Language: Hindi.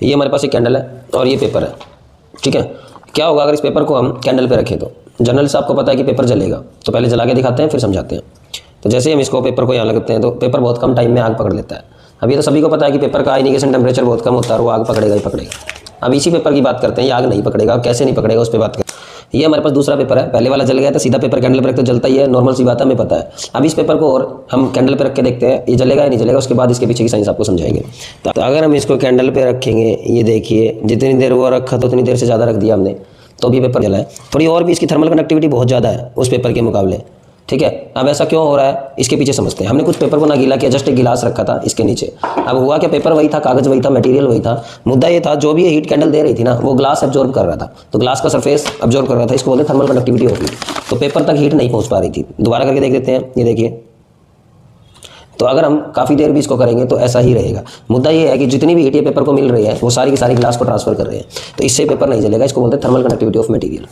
ये हमारे पास एक कैंडल है और ये पेपर है, ठीक है। क्या होगा अगर इस पेपर को हम कैंडल पे रखें? तो जनरल से आपको पता है कि पेपर जलेगा, तो पहले जला के दिखाते हैं फिर समझाते हैं। तो जैसे ही हम इसको पेपर को यहाँ लगाते हैं तो पेपर बहुत कम टाइम में आग पकड़ लेता है। अब ये तो सभी को पता है कि पेपर का आयनिकेशन टेम्परेचर बहुत कम होता है और वो आग पकड़ेगा ही पकड़ेगा। अब इसी पेपर की बात करते हैं, ये आग नहीं पकड़ेगा, कैसे नहीं पकड़ेगा उस पर बात करते हैं। ये हमारे पास दूसरा पेपर है, पहले वाला जल गया था, सीधा पेपर कैंडल पर रख तो जलता ही है, नॉर्मल सी बात है, हमें पता है। अब इस पेपर को और हम कैंडल पे रख के देखते हैं ये जलेगा या नहीं जलेगा, उसके बाद इसके पीछे की साइंस आपको समझाएंगे। तो अगर हम इसको कैंडल पे रखेंगे, ये देखिए जितनी देर वो रखा तो उतनी देर से ज़्यादा रख दिया हमने, तो भी पेपर जला है। थोड़ी और भी इसकी थर्मल कंडक्टिविटी बहुत ज़्यादा है उस पेपर के मुकाबले, ठीक है। अब ऐसा क्यों हो रहा है इसके पीछे समझते हैं। हमने कुछ पेपर को ना गीला किया, जस्ट एक गिलास रखा था इसके नीचे। अब हुआ क्या, पेपर वही था, कागज वही था, मटेरियल वही था, मुद्दा ये था जो भी हीट कैंडल दे रही थी ना वो ग्लास एब्जॉर्ब कर रहा था, तो ग्लास का सरफेस एब्जॉर्ब कर रहा था, इसको बोलते हैं थर्मल कंडक्टिविटी होगी। तो पेपर तक हीट नहीं पहुंच पा रही थी। दोबारा करके देख देते हैं, ये देखिए। तो अगर हम काफ़ी देर भी इसको करेंगे तो ऐसा ही रहेगा। मुद्दा ये है कि जितनी भी हीट ये पेपर को मिल रही है वो सारी की सारी ग्लास को ट्रांसफर कर रहे हैं, तो इससे पेपर नहीं जलेगा। इसको बोलते हैं थर्मल कंडक्टिविटी ऑफ मटेरियल।